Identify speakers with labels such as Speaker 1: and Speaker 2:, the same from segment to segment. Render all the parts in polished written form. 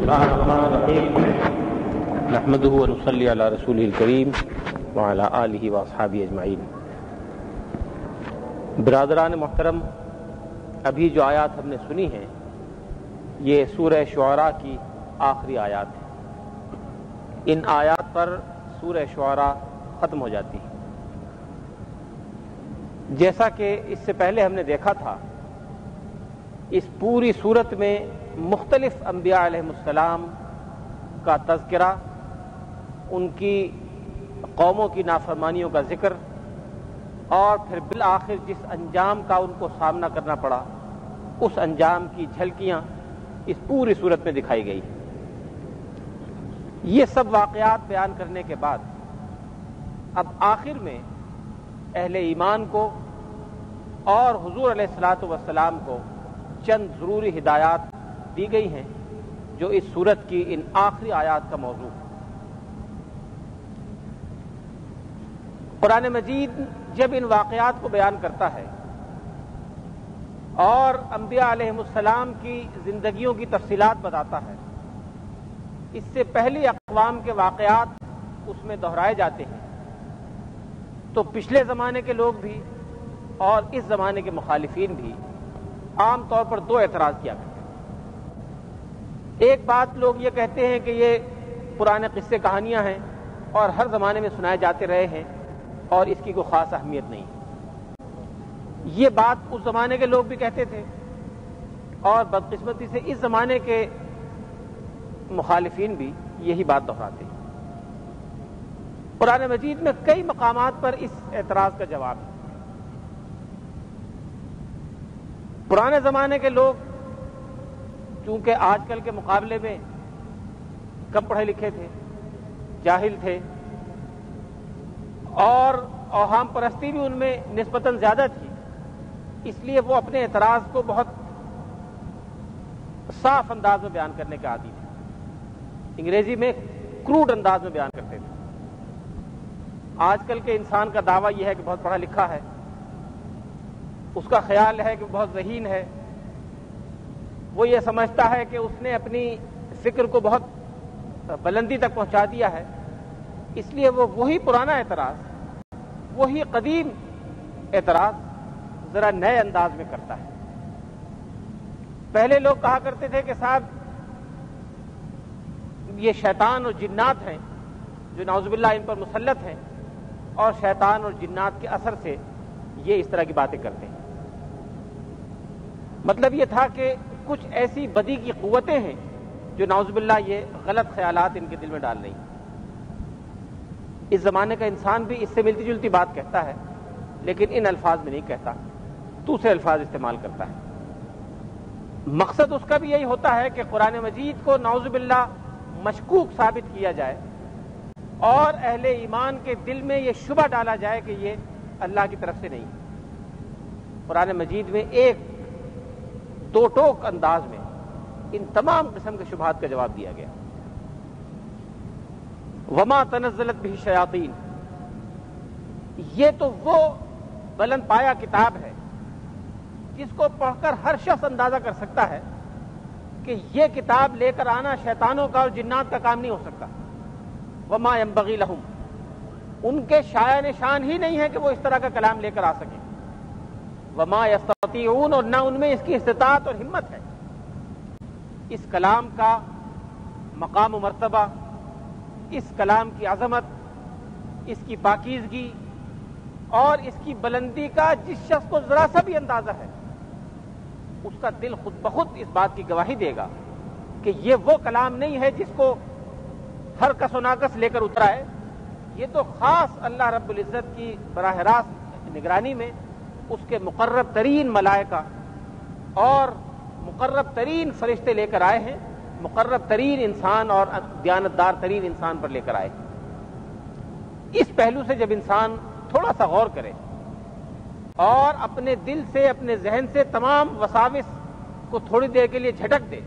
Speaker 1: الله الرحمن الرحيم نحمده ونصلي على رسوله الكريم وعلى آله واصحابه اجمعین۔ برادران محترم، ابھی جو آیات ہم نے سنی ہیں یہ سورہ شعراء کی آخری آیات ہیں۔ ان آیات پر سورہ شعراء ختم ہو جاتی ہے۔ جیسا کہ اس سے پہلے ہم نے دیکھا تھا، اس پوری صورت میں مختلف انبیاء علیہ السلام کا تذکرہ، ان کی قوموں کی نافرمانیوں کا ذکر، اور پھر بالآخر جس انجام کا ان کو سامنا کرنا پڑا اس انجام کی جھلکیاں اس پوری صورت میں دکھائی گئی۔ یہ سب واقعات بیان کرنے کے بعد اب آخر میں اہل ایمان کو اور حضور علیہ الصلاۃ والسلام کو چند ضروری ہدایات دی گئی ہیں جو اس سورت کی ان آخری آیات کا موضوع ہے۔ قرآن مجید جب ان واقعات کو بیان کرتا ہے اور انبیاء علیہ السلام کی زندگیوں کی تفصیلات بتاتا ہے، اس سے پہلی اقوام کے واقعات اس میں دہرائے جاتے ہیں، تو پچھلے زمانے کے لوگ بھی اور اس زمانے کے مخالفین بھی عام طور پر دو اعتراض کیا کرتے ہیں۔ ایک بات لوگ یہ کہتے ہیں کہ یہ پرانے قصے کہانیاں ہیں اور ہر زمانے میں سنائے جاتے رہے ہیں اور اس کی کوئی خاص اہمیت نہیں۔ یہ بات اس زمانے کے لوگ بھی کہتے تھے اور بدقسمتی سے اس زمانے کے مخالفین بھی یہی بات دہراتے ہیں۔ قرآن مجید میں کئی مقامات پر اس اعتراض کا جواب ہے۔ پرانے زمانے کے لوگ چونکہ آج کل کے مقابلے میں کم پڑھے لکھے تھے، جاہل تھے، اور اوہام پرستی بھی ان میں نسبتاً زیادہ تھی، اس لیے وہ اپنے اعتراض کو بہت صاف انداز میں بیان کرنے کے عادی تھے۔ انگریزی میں کروڈ انداز میں بیان کرتے تھے۔ آج کل کے انسان کا دعویٰ یہ ہے کہ بہت پڑھا لکھا ہے، اس کا خیال ہے کہ بہت ذہین ہے، وہ یہ سمجھتا ہے کہ اس نے اپنی فکر کو بہت بلندی تک پہنچا دیا ہے، اس لیے وہ وہی پرانا اعتراض، وہی قدیم اعتراض ذرا نئے انداز میں کرتا ہے۔ پہلے لوگ کہا کرتے تھے کہ صاحب یہ شیطان اور جنات ہیں جو نعوذ باللہ ان پر مسلط ہیں، اور شیطان اور جنات کے اثر سے یہ اس طرح کی باتیں کرتے ہیں۔ مطلب یہ تھا کہ کچھ ایسی بدی کی قوتیں ہیں جو نعوذ باللہ یہ غلط خیالات ان کے دل میں ڈال رہی ہیں۔ اس زمانے کا انسان بھی اس سے ملتی جلتی بات کہتا ہے، لیکن ان الفاظ میں نہیں کہتا، دوسرے الفاظ استعمال کرتا ہے۔ مقصد اس کا بھی یہی ہوتا ہے کہ قرآن مجید کو نعوذ باللہ مشکوک ثابت کیا جائے اور اہل ایمان کے دل میں یہ شبہ ڈالا جائے کہ یہ اللہ کی طرف سے نہیں۔ قرآن مجید میں ایک دو ٹوک انداز میں ان تمام قسم کے شبہات کا جواب دیا گیا۔ وما تنزلت به الشیاطین، یہ تو وہ بلند پایا کتاب ہے جس کو پڑھ کر ہر شخص اندازہ کر سکتا ہے کہ یہ کتاب لے کر آنا شیطانوں کا اور جنات کا کام نہیں ہو سکتا۔ وما ينبغی لہم، ان کے شایان شان ہی نہیں ہے کہ وہ اس طرح کا کلام لے کر آ سکیں۔ وما یستطیعون، اور نہ ان میں اس کی استطاعت اور ہمت ہے۔ اس کلام کا مقام و مرتبہ، اس کلام کی عظمت، اس کی پاکیزگی اور اس کی بلندی کا جس شخص کو ذرا سا بھی اندازہ ہے، اس کا دل خود بخود اس بات کی گواہی دے گا کہ یہ وہ کلام نہیں ہے جس کو ہر کس و ناکس لے کر اترا ہے، یہ تو خاص اللہ رب العزت کی براہ راست نگرانی میں اس کے مقرب ترین ملائکہ اور مقرب ترین فرشتے لے کر آئے ہیں، مقرب ترین انسان اور دیانتدار ترین انسان پر لے کر آئے۔ اس پہلو سے جب انسان تھوڑا سا غور کرے اور اپنے دل سے، اپنے ذہن سے تمام وساوس کو تھوڑی دیر کے لیے جھٹک دے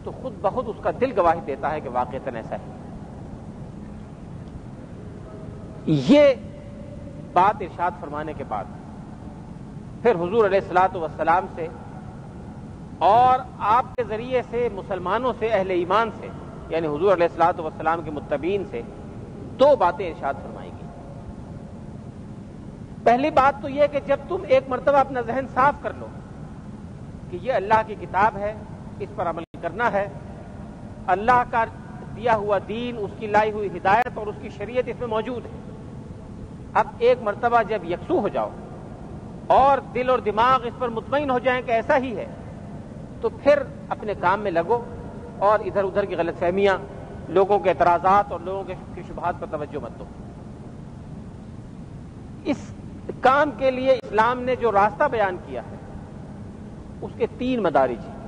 Speaker 1: تو خود بخود اس کا دل گواہی دیتا ہے کہ واقعتاً ایسا ہے۔ یہ بات ارشاد فرمانے کے بعد پھر حضور علیہ الصلاۃ والسلام سے اور آپ کے ذریعے سے مسلمانوں سے، اہل ایمان سے، یعنی حضور علیہ الصلوۃ والسلام کے متبعین سے دو باتیں ارشاد فرمائیں گی۔ پہلی بات تو یہ کہ جب تم ایک مرتبہ اپنا ذہن صاف کر لو کہ یہ اللہ کی کتاب ہے، اس پر عمل کرنا ہے، اللہ کا دیا ہوا دین، اس کی لائی ہوئی ہدایت اور اس کی شریعت اس میں موجود ہے، اب ایک مرتبہ جب یکسو ہو جاؤ اور دل اور دماغ اس پر مطمئن ہو جائیں کہ ایسا ہی ہے، تو پھر اپنے کام میں لگو اور ادھر ادھر کی غلط فہمیاں، لوگوں کے اعتراضات اور لوگوں کے شبہات پر توجہ مت دو۔ اس کام کے لیے اسلام نے جو راستہ بیان کیا ہے اس کے 3 مدارج ہیں،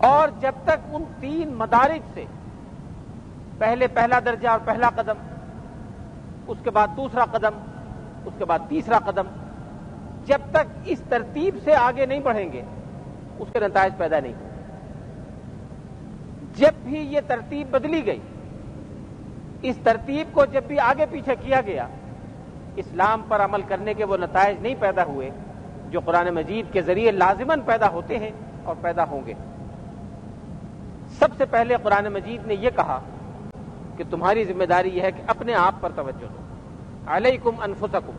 Speaker 1: اور جب تک ان 3 مدارج سے پہلے پہلا درجہ اور پہلا قدم، اس کے بعد دوسرا قدم، اس کے بعد تیسرا قدم، جب تک اس ترتیب سے آگے نہیں بڑھیں گے اس کے نتائج پیدا نہیں۔ جب بھی یہ ترتیب بدلی گئی، اس ترتیب کو جب بھی آگے پیچھے کیا گیا، اسلام پر عمل کرنے کے وہ نتائج نہیں پیدا ہوئے جو قرآن مجید کے ذریعے لازماً پیدا ہوتے ہیں اور پیدا ہوں گے۔ سب سے پہلے قرآن مجید نے یہ کہا کہ تمہاری ذمہ داری یہ ہے کہ اپنے آپ پر توجہ دو۔ علیکم انفسکم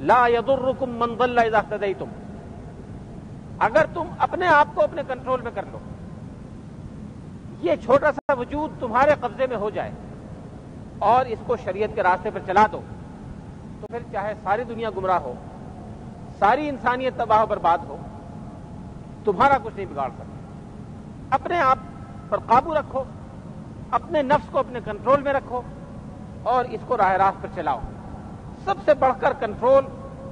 Speaker 1: لا یضرکم من ضل اذا اہتدیتم، اگر تم اپنے آپ کو اپنے کنٹرول میں کر لو، یہ چھوٹا سا وجود تمہارے قبضے میں ہو جائے اور اس کو شریعت کے راستے پر چلا دو، تو پھر چاہے ساری دنیا گمراہ ہو، ساری انسانیت تباہ و برباد ہو، تمہارا کچھ نہیں بگاڑ سکتا۔ اپنے آپ پر قابو رکھو، اپنے نفس کو اپنے کنٹرول میں رکھو اور اس کو راہ راست پر چلاؤ۔ سب سے بڑھ کر کنٹرول،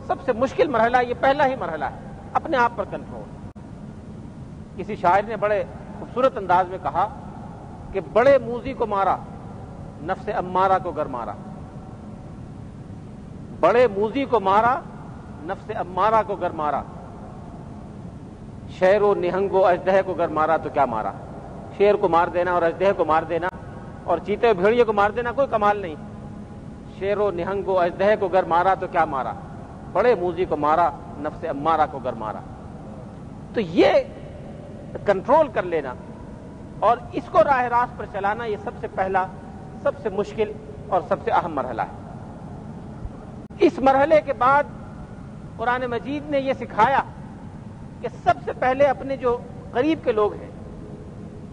Speaker 1: سب سے مشکل مرحلہ یہ پہلا ہی مرحلہ ہے، اپنے آپ پر کنٹرول۔ کسی شاعر نے بڑے خوبصورت انداز میں کہا کہ بڑے موذی کو مارا، نفس امارہ کو گر مارا، بڑے موذی کو مارا، نفس امارہ کو گر مارا، شیر و نہنگ و اژدہے کو گر مارا تو کیا مارا۔ شیر کو مار دینا اور اژدہے کو مار دینا اور چیتے و بھیڑیے کو مار دینا کوئی کمال نہیں، شیر و نہنگ و اژدہے کو گر مارا تو کیا مارا، بڑے موذی کو مارا، نفس امارہ کو گر مارا۔ تو یہ کنٹرول کر لینا اور اس کو راہ راست پر چلانا، یہ سب سے پہلا، سب سے مشکل اور سب سے اہم مرحلہ ہے۔ اس مرحلے کے بعد قرآن مجید نے یہ سکھایا کہ سب سے پہلے اپنے جو قریب کے لوگ ہیں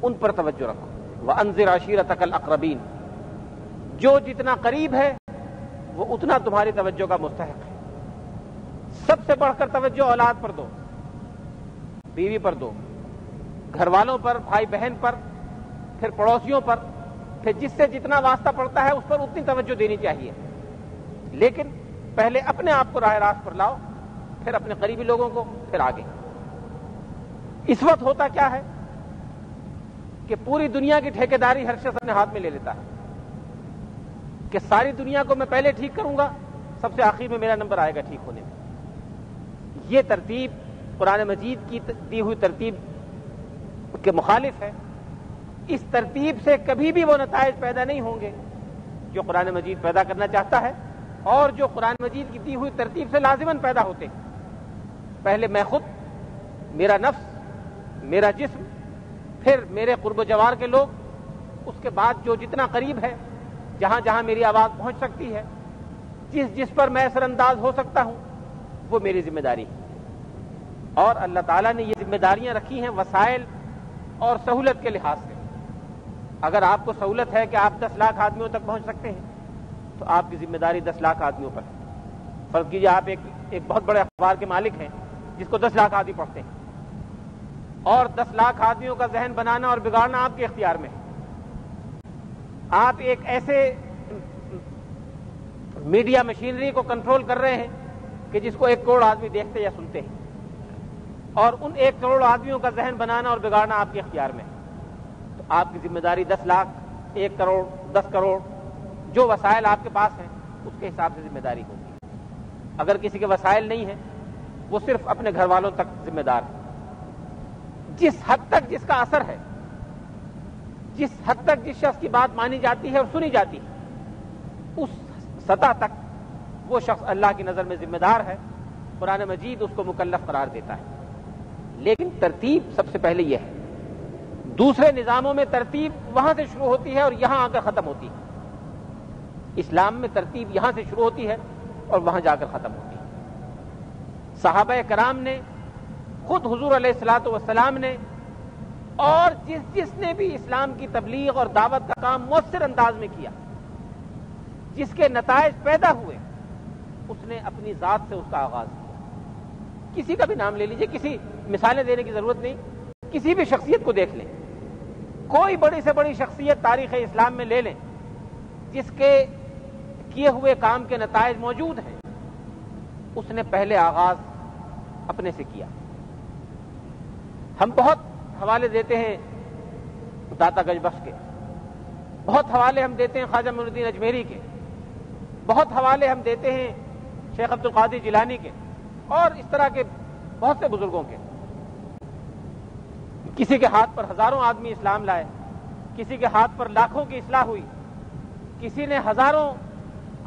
Speaker 1: ان پر توجہ رکھو۔ وَأَنذِرْ عَشِيرَتَكَ الْأَقْرَبِينَ، جو جتنا قریب ہے وہ اتنا تمہاری توجہ کا مستحق ہے۔ سب سے بڑھ کر توجہ اولاد پر دو، بیوی پر دو، گھر والوں پر، بھائی بہن پر، پھر پڑوسیوں پر، پھر جس سے جتنا واسطہ پڑتا ہے اس پر اتنی توجہ دینی چاہیے، لیکن پہلے اپنے آپ کو راہ راست پر لاؤ، پھر اپنے قریبی لوگوں کو، پھر آگے۔ اس وقت ہوتا کیا ہے کہ پوری دنیا کی ٹھیکیداری ہر شخص اپنے ہاتھ میں لے لیتا ہے کہ ساری دنیا کو میں پہلے ٹھیک کروں گا، سب سے آخر میں میرا نمبر آئے گا ٹھیک ہونے میں۔ یہ ترتیب قرآن مجید کی دی ہوئی ترتیب کے مخالف ہے۔ اس ترتیب سے کبھی بھی وہ نتائج پیدا نہیں ہوں گے جو قرآن مجید پیدا کرنا چاہتا ہے اور جو قرآن مجید کی دی ہوئی ترتیب سے لازماً پیدا ہوتے ہیں۔ پہلے میں خود، میرا نفس، میرا جسم، پھر میرے قرب و جوار کے لوگ، اس کے بعد جو جتنا قریب ہے، جہاں جہاں میری آواز پہنچ سکتی ہے، جس جس پر میں اثر انداز ہو سکتا ہوں، وہ میری ذمہ داری ہے۔ اور اللہ تعالیٰ نے یہ ذمہ داریاں رکھی ہیں وسائل اور سہولت کے لحاظ سے۔ اگر آپ کو سہولت ہے کہ آپ 10 لاکھ آدمیوں تک پہنچ سکتے ہیں تو آپ کی ذمہ داری 10 لاکھ آدمیوں پر ہے۔ فرض کیجیے آپ ایک بہت بڑے اخبار کے مالک ہیں جس کو 10 لاکھ آدمی پڑھتے ہیں، اور 10 لاکھ آدمیوں کا ذہن بنانا اور بگاڑنا آپ کے اختیار میں ہے۔ آپ ایک ایسے میڈیا مشینری کو کنٹرول کر رہے ہیں کہ جس کو 1 کروڑ آدمی دیکھتے یا سنتے ہیں، اور ان 1 کروڑ آدمیوں کا ذہن بنانا اور بگاڑنا آپ کے اختیار میں ہے۔ تو آپ کی ذمہ داری 10 لاکھ، 1 کروڑ، 10 کروڑ، جو وسائل آپ کے پاس ہیں اس کے حساب سے ذمہ داری ہوگی۔ اگر کسی کے وسائل نہیں ہیں، وہ صرف اپنے گھر والوں تک ذمہ دار ہے۔ جس حد تک جس کا اثر ہے، جس حد تک جس شخص کی بات مانی جاتی ہے اور سنی جاتی ہے، اس سطح تک وہ شخص اللہ کی نظر میں ذمہ دار ہے قرآن مجید اس کو مکلف قرار دیتا ہے. لیکن ترتیب سب سے پہلے یہ ہے. دوسرے نظاموں میں ترتیب وہاں سے شروع ہوتی ہے اور یہاں آ کر ختم ہوتی ہے. اسلام میں ترتیب یہاں سے شروع ہوتی ہے اور وہاں جا کر ختم ہوتی ہے. صحابہ کرام نے، خود حضور علیہ الصلوۃ والسلام نے، اور جس نے بھی اسلام کی تبلیغ اور دعوت کا کام مؤثر انداز میں کیا، جس کے نتائج پیدا ہوئے، اس نے اپنی ذات سے اس کا آغاز کیا. کسی کا بھی نام لے لیجئے، کسی مثالیں دینے کی ضرورت نہیں، کسی بھی شخصیت کو دیکھ لیں، کوئی بڑی سے بڑی شخصیت تاریخ اسلام میں لے لیں جس کے کیے ہوئے کام کے نتائج موجود ہیں، اس نے پہلے آغاز اپنے سے کیا. ہم بہت حوالے دیتے ہیں داتا گنج بخش کے، بہت حوالے ہم دیتے ہیں خواجہ معین الدین اجمیری کے، بہت حوالے ہم دیتے ہیں شیخ عبد القادر جیلانی کے، اور اس طرح کے بہت سے بزرگوں کے. کسی کے ہاتھ پر ہزاروں آدمی اسلام لائے، کسی کے ہاتھ پر لاکھوں کی اصلاح ہوئی، کسی نے ہزاروں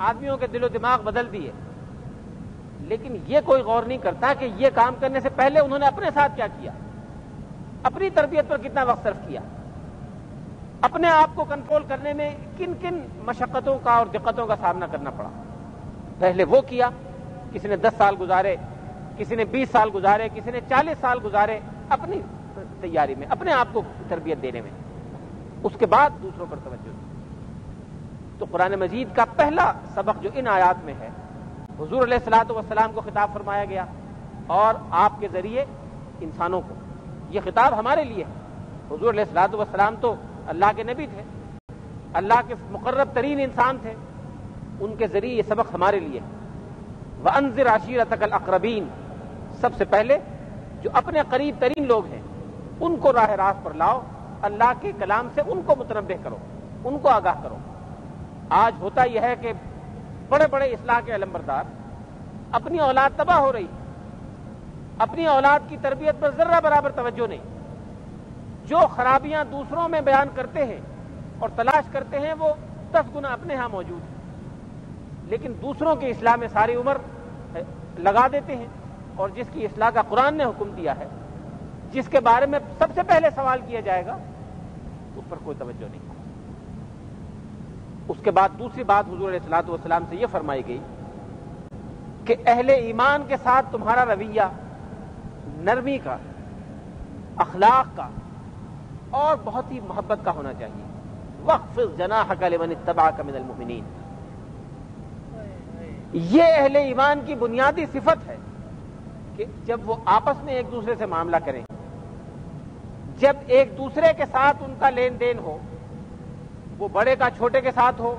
Speaker 1: آدمیوں کے دل و دماغ بدل دیے. لیکن یہ کوئی غور نہیں کرتا کہ یہ کام کرنے سے پہلے انہوں نے اپنے ساتھ کیا کیا، اپنی تربیت پر کتنا وقت صرف کیا، اپنے آپ کو کنٹرول کرنے میں کن کن مشقتوں کا اور دقتوں کا سامنا کرنا پڑا. پہلے وہ کیا. کسی نے 10 سال گزارے، کسی نے 20 سال گزارے، کسی نے 40 سال گزارے اپنی تیاری میں، اپنے آپ کو تربیت دینے میں. اس کے بعد دوسروں پر توجہ دی. تو قرآن مجید کا پہلا سبق جو ان آیات میں ہے، حضور علیہ الصلوۃ والسلام کو خطاب فرمایا گیا اور آپ کے ذریعے انسانوں کو. یہ خطاب ہمارے لیے ہے. حضور علیہ الصلوۃ والسلام تو اللہ کے نبی تھے، اللہ کے مقرب ترین انسان تھے، ان کے ذریعے یہ سبق ہمارے لیے ہے. وَأَنذِرْ عَشِيرَتَكَ الْأَقْرَبِينَ، سب سے پہلے جو اپنے قریب ترین لوگ ہیں ان کو راہ راست پر لاؤ، اللہ کے کلام سے ان کو متنبہ کرو، ان کو آگاہ کرو. آج ہوتا یہ ہے کہ بڑے بڑے اصلاح کے علمبردار، اپنی اولاد تباہ ہو رہی، اپنی اولاد کی تربیت پر ذرہ برابر توجہ نہیں. جو خرابیاں دوسروں میں بیان کرتے ہیں اور تلاش کرتے ہیں وہ 10 گنا اپنے ہاں موجود ہیں، لیکن دوسروں کی اصلاح میں ساری عمر لگا دیتے ہیں. اور جس کی اصلاح کا قرآن نے حکم دیا ہے، جس کے بارے میں سب سے پہلے سوال کیا جائے گا، اس پر کوئی توجہ نہیں. اس کے بعد دوسری بات حضور علیہ الصلوۃ والسلام سے یہ فرمائی گئی کہ اہل ایمان کے ساتھ تمہارا رویہ نرمی کا، اخلاق کا اور بہت ہی محبت کا ہونا چاہیے. وَاخْفِضْ جَنَاحَكَ لِمَنِ اتَّبَعَكَ مِنَ الْمُؤْمِنِينَ. یہ اہل ایمان کی بنیادی صفت ہے کہ جب وہ آپس میں ایک دوسرے سے معاملہ کریں، جب ایک دوسرے کے ساتھ ان کا لین دین ہو، وہ بڑے کا چھوٹے کے ساتھ ہو،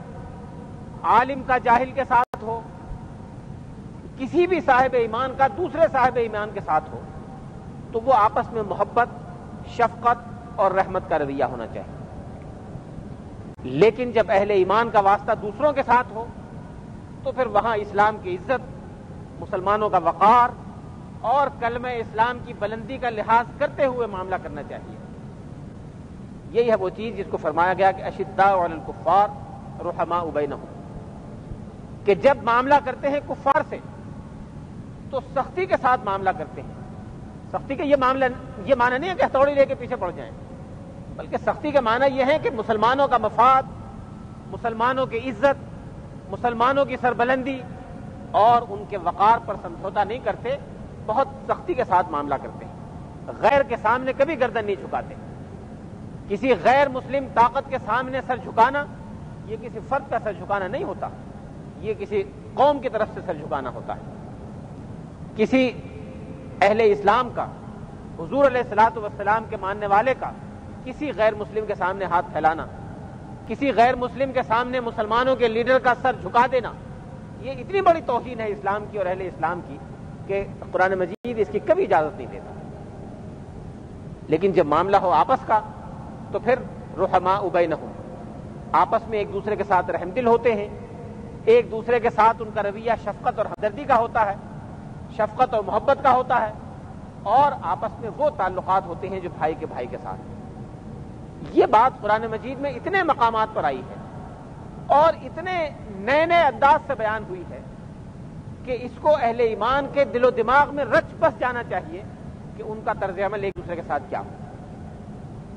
Speaker 1: عالم کا جاہل کے ساتھ ہو، کسی بھی صاحب ایمان کا دوسرے صاحب ایمان کے ساتھ ہو، تو وہ آپس میں محبت، شفقت اور رحمت کا رویہ ہونا چاہیے. لیکن جب اہل ایمان کا واسطہ دوسروں کے ساتھ ہو تو پھر وہاں اسلام کی عزت، مسلمانوں کا وقار اور کلمہ اسلام کی بلندی کا لحاظ کرتے ہوئے معاملہ کرنا چاہیے. یہی ہے وہ چیز جس کو فرمایا گیا کہ اشداء علی الکفار رحماء بینہم، کہ جب معاملہ کرتے ہیں کفار سے تو سختی کے ساتھ معاملہ کرتے ہیں. سختی کا یہ معنی نہیں ہے کہ ہتھوڑی لے کے پیچھے پڑ جائیں، بلکہ سختی کا معنی یہ ہے کہ مسلمانوں کا مفاد، مسلمانوں کی عزت، مسلمانوں کی سربلندی اور ان کے وقار پر سمجھوتا نہیں کرتے، بہت سختی کے ساتھ معاملہ کرتے ہیں. غیر کے سامنے کبھی گردن نہیں جھکاتے. کسی غیر مسلم طاقت کے سامنے سر جھکانا یہ کسی فرد کا سر جھکانا نہیں ہوتا، یہ کسی قوم کی طرف سے سر جھکانا ہوتا ہے. کسی اہل اسلام کا، حضور علیہ الصلوۃ والسلام کے ماننے والے کا کسی غیر مسلم کے سامنے ہاتھ پھیلانا، کسی غیر مسلم کے سامنے مسلمانوں کے لیڈر کا سر جھکا دینا، یہ اتنی بڑی توہین ہے اسلام کی اور اہل اسلام کی کہ قرآن مجید اس کی کبھی اجازت نہیں دیتا. لیکن جب معاملہ ہو آپس کا تو پھر رحماء بینہم، آپس میں ایک دوسرے کے ساتھ رحم دل ہوتے ہیں، ایک دوسرے کے ساتھ ان کا رویہ شفقت اور ہمدردی کا ہوتا ہے، شفقت اور محبت کا ہوتا ہے، اور آپس میں وہ تعلقات ہوتے ہیں جو بھائی کے بھائی کے ساتھ. یہ بات قرآن مجید میں اتنے مقامات پر آئی ہے اور اتنے نئے نئے انداز سے بیان ہوئی ہے کہ اس کو اہل ایمان کے دل و دماغ میں رچ بس جانا چاہیے کہ ان کا طرز عمل ایک دوسرے کے ساتھ کیا ہو۔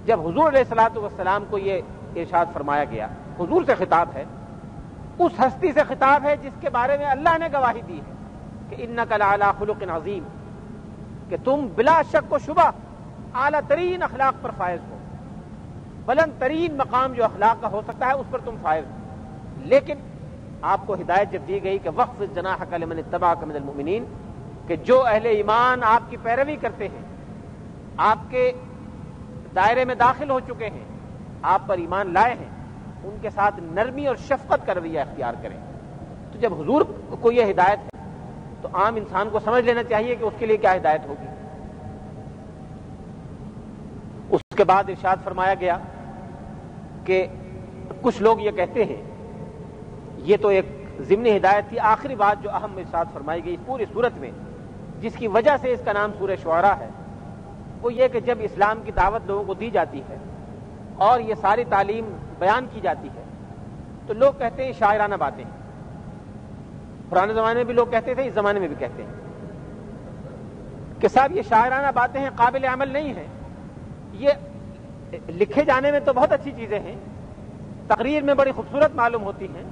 Speaker 1: جب حضور علیہ الصلوۃ والسلام کو یہ ارشاد فرمایا گیا، حضور سے خطاب ہے، اس ہستی سے خطاب ہے جس کے بارے میں اللہ نے گواہی دی ہے کہ انک لعلی خلق عظیم، کہ تم بلا شک و شبہ اعلیٰ ترین اخلاق پر فائز ہو، بلند ترین مقام جو اخلاق کا ہو سکتا ہے اس پر تم فائز ہو۔ لیکن آپ کو ہدایت جب دی گئی کہ وخفض جناحک لمن اتبعک من المؤمنین، کہ جو اہل ایمان آپ کی پیروی کرتے ہیں، آپ کے دائرے میں داخل ہو چکے ہیں، آپ پر ایمان لائے ہیں، ان کے ساتھ نرمی اور شفقت کا رویہ اختیار کریں۔ تو جب حضور کو یہ ہدایت ہے تو عام انسان کو سمجھ لینا چاہیے کہ اس کے لیے کیا ہدایت ہوگی۔ اس کے بعد ارشاد فرمایا گیا کہ کچھ لوگ یہ کہتے ہیں، یہ تو ایک ضمنی ہدایت تھی، آخری بات جو اہم ارشاد فرمائی گئی اس پوری صورت میں، جس کی وجہ سے اس کا نام سورہ شعراء ہے، وہ یہ کہ جب اسلام کی دعوت لوگوں کو دی جاتی ہے اور یہ ساری تعلیم بیان کی جاتی ہے تو لوگ کہتے ہیں شاعرانہ باتیں۔ پرانے زمانے میں بھی لوگ کہتے تھے، اس زمانے میں بھی کہتے ہیں کہ صاحب یہ شاعرانہ باتیں ہیں، قابل عمل نہیں ہیں۔ یہ لکھے جانے میں تو بہت اچھی چیزیں ہیں، تقریر میں بڑی خوبصورت معلوم ہوتی ہیں،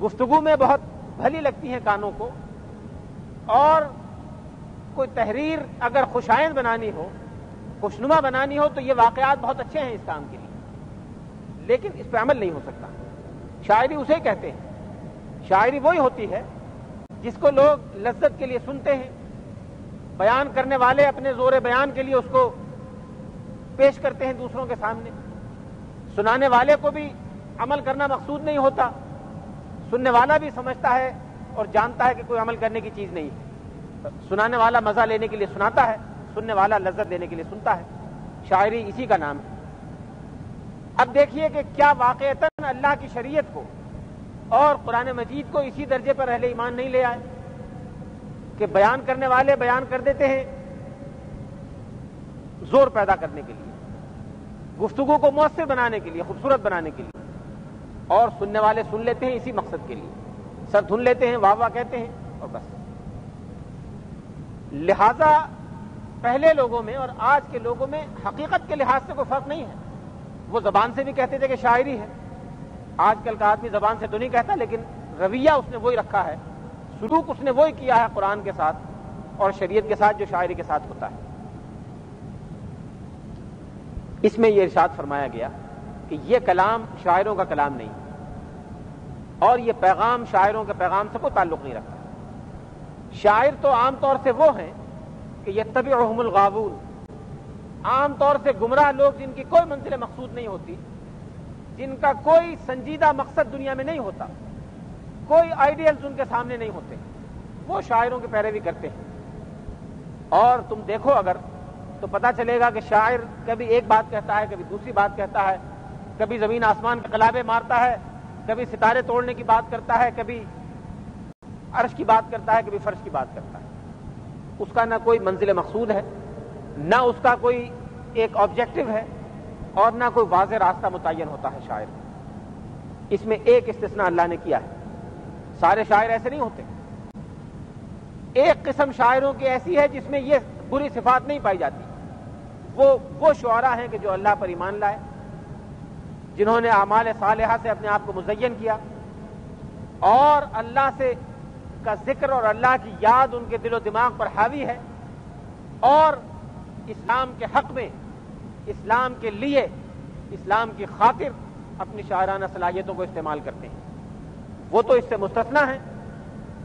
Speaker 1: گفتگو میں بہت بھلی لگتی ہیں کانوں کو، اور کوئی تحریر اگر خوشائند بنانی ہو، خوشنما بنانی ہو تو یہ واقعات بہت اچھے ہیں اس کام کے لیے، لیکن اس پہ عمل نہیں ہو سکتا۔ شاعری اسے کہتے ہیں، شاعری وہی ہوتی ہے جس کو لوگ لذت کے لیے سنتے ہیں، بیان کرنے والے اپنے زور بیان کے لیے اس کو پیش کرتے ہیں دوسروں کے سامنے، سنانے والے کو بھی عمل کرنا مقصود نہیں ہوتا، سننے والا بھی سمجھتا ہے اور جانتا ہے کہ کوئی عمل کرنے کی چیز نہیں ہے، سنانے والا مزہ لینے کے لیے سناتا ہے، سننے والا لذت لینے کے لیے سنتا ہے۔ شاعری اسی کا نام ہے۔ اب دیکھیے کہ کیا واقعتاً اللہ کی شریعت کو اور قرآن مجید کو اسی درجے پر اہل ایمان نہیں لے آئے کہ بیان کرنے والے بیان کر دیتے ہیں زور پیدا کرنے کے لیے، گفتگو کو مؤثر بنانے کے لیے، خوبصورت بنانے کے لیے، اور سننے والے سن لیتے ہیں اسی مقصد کے لیے، سر دھن لیتے ہیں، واہ واہ کہتے ہیں اور بس۔ لہذا پہلے لوگوں میں اور آج کے لوگوں میں حقیقت کے لحاظ سے کوئی فرق نہیں ہے۔ وہ زبان سے بھی کہتے تھے کہ شاعری ہے، آج کل کا آدمی زبان سے تو نہیں کہتا، لیکن رویہ اس نے وہی رکھا ہے، سلوک اس نے وہی کیا ہے قرآن کے ساتھ اور شریعت کے ساتھ جو شاعری کے ساتھ ہوتا ہے۔ اس میں یہ ارشاد فرمایا گیا کہ یہ کلام شاعروں کا کلام نہیں، اور یہ پیغام شاعروں کے پیغام سے کوئی تعلق نہیں رکھتا۔ شاعر تو عام طور سے وہ ہیں کہ یتبعہم الغاوون، عام طور سے گمراہ لوگ جن کی کوئی منزل مقصود نہیں ہوتی، جن کا کوئی سنجیدہ مقصد دنیا میں نہیں ہوتا، کوئی آئیڈیلز ان کے سامنے نہیں ہوتے، وہ شاعروں کی پیروی کرتے ہیں۔ اور تم دیکھو اگر تو پتہ چلے گا کہ شاعر کبھی ایک بات کہتا ہے، کبھی دوسری بات کہتا ہے، کبھی زمین آسمان کے قلابے مارتا ہے، کبھی ستارے توڑنے کی بات کرتا ہے، کبھی عرش کی بات کرتا ہے، کبھی فرش کی بات کرتا ہے۔ اس کا نہ کوئی منزل مقصود ہے، نہ اس کا کوئی ایک آبجیکٹو ہے، اور نہ کوئی واضح راستہ متعین ہوتا ہے شاعر۔ اس میں ایک استثناء اللہ نے کیا ہے، سارے شاعر ایسے نہیں ہوتے۔ ایک قسم شاعروں کی ایسی ہے جس میں یہ بری صفات نہیں پائی جاتی، وہ شعراء ہیں کہ جو اللہ پر ایمان لائے، جنہوں نے اعمال صالحہ سے اپنے آپ کو مزین کیا، اور اللہ سے کا ذکر اور اللہ کی یاد ان کے دل و دماغ پر حاوی ہے، اور اسلام کے حق میں، اسلام کے لیے، اسلام کی خاطر اپنی شاعرانہ صلاحیتوں کو استعمال کرتے ہیں۔ وہ تو اس سے مستثنیٰ ہیں۔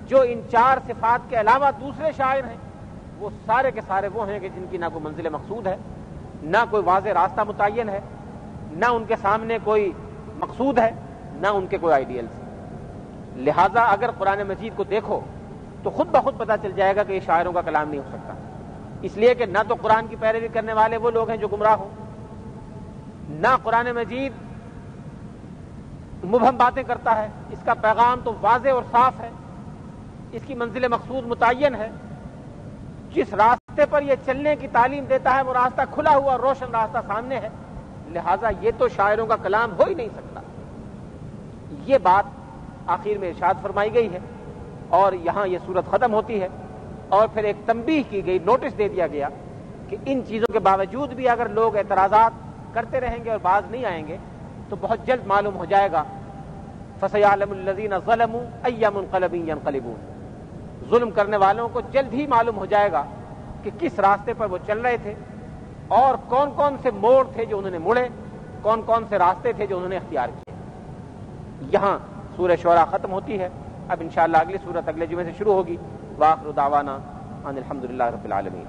Speaker 1: جو ان چار صفات کے علاوہ دوسرے شاعر ہیں وہ سارے کے سارے وہ ہیں کہ جن کی نہ کوئی منزل مقصود ہے، نہ کوئی واضح راستہ متعین ہے، نہ ان کے سامنے کوئی مقصود ہے، نہ ان کے کوئی آئیڈیلز۔ لہذا اگر قرآن مجید کو دیکھو تو خود بخود پتہ چل جائے گا کہ یہ شاعروں کا کلام نہیں ہو سکتا، اس لیے کہ نہ تو قرآن کی پیروی کرنے والے وہ لوگ ہیں جو گمراہ ہوں، نہ قرآن مجید مبہم باتیں کرتا ہے، اس کا پیغام تو واضح اور صاف ہے، اس کی منزل مقصود متعین ہے، جس راستے پر یہ چلنے کی تعلیم دیتا ہے وہ راستہ کھلا ہوا روشن راستہ سامنے ہے، لہذا یہ تو شاعروں کا کلام ہو ہی نہیں سکتا۔ یہ بات آخر میں ارشاد فرمائی گئی ہے اور یہاں یہ صورت ختم ہوتی ہے، اور پھر ایک تنبیہ کی گئی، نوٹس دے دیا گیا کہ ان چیزوں کے باوجود بھی اگر لوگ اعتراضات کرتے رہیں گے اور باز نہیں آئیں گے تو بہت جلد معلوم ہو جائے گا فَسَيَعْلَمُ الَّذِينَ ظَلَمُوا أَيَّ مُنقَلَبٍ يَنقَلِبُونَ، ظلم کرنے والوں کو جلد ہی معلوم ہو جائے گا کہ کس راستے پر وہ چل رہے تھے اور کون کون سے موڑ تھے جو انہوں نے مڑے، کون کون سے راستے تھے جو انہوں نے اختیار کیے۔ یہاں سورہ شعراء ختم ہوتی ہے۔ اب انشاءاللہ اگلی سورت اگلے جمعے سے شروع ہوگی۔ وآخر دعوانا ان الحمدللہ رب العالمین۔